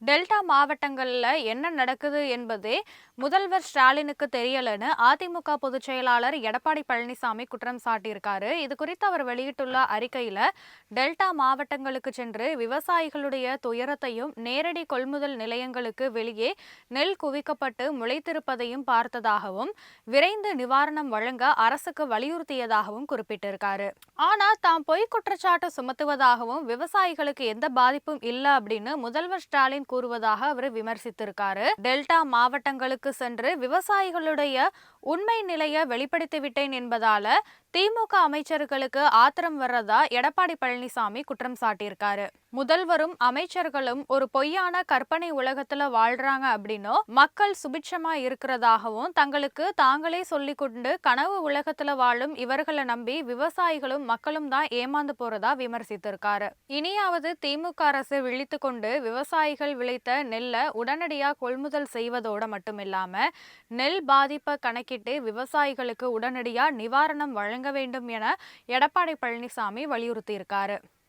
Delta மாவட்டங்கள்ல என்ன நடக்குது என்பதே முதல்வர் ஸ்டாலினுக்கு தெரியலன்னு அதிமுக பொதுச் செயலாளர் எடப்பாடி பழனிசாமி குற்றம் சாட்டியிருக்காரு. இது குறித்து அவர் வெளியிட்டுள்ள அறிக்கையில டெல்டா மாவட்டங்களுக்கு சென்று விவசாயிகளுடைய துயரத்தையும் நேரடி கொள்முதல் நிலையங்களுக்கு வெளியே நெல் குவிக்கப்பட்டு முளைத்திருப்பதையும் பார்த்ததாகவும் விரைந்து நிவாரணம் வழங்க அரசுக்கு வலியுறுத்தியதாகவும் குறிப்பிட்டிருக்காரு. ஆனா தாம் பொய் குற்றச்சாட்டு சுமத்துவதாகவும் விவசாயிகளுக்கு எந்த பாதிப்பும் இல்ல அப்படின்னு முதல்வர் ஸ்டாலின் கூறுவதாக அவர் விமர்சித்திருக்காரு. டெல்டா மாவட்டங்களுக்கு சென்று விவசாயிகளுடைய உண்மை நிலையை வெளிப்படுத்திவிட்டேன் என்பதால திமுக அமைச்சர்களுக்கு ஆத்திரம் வர்றதா எடப்பாடி பழனிசாமி குற்றம் சாட்டியிருக்காரு. முதல்வரும் அமைச்சர்களும் ஒரு பொய்யான கற்பனை உலகத்துல வாழ்றாங்க அப்படின்னும் மக்கள் சுபிட்சமா இருக்கிறதாகவும் தங்களுக்கு தாங்களே சொல்லிக் கொண்டு கனவு உலகத்துல வாழும் இவர்களை நம்பி விவசாயிகளும் மக்களும் தான் ஏமாந்து போறதா விமர்சித்திருக்காரு. இனியாவது திமுக அரசு விழித்து கொண்டு விவசாயிகள் விளைத்த நெல்லை உடனடியாக கொள்முதல் செய்வதோடு மட்டுமில்லாம நெல் பாதிப்பை கணக்கிட்டு விவசாயிகளுக்கு உடனடியாக நிவாரணம் வழங்க வேண்டும் என எடப்பாடி பழனிசாமி வலியுறுத்தியிருக்காரு.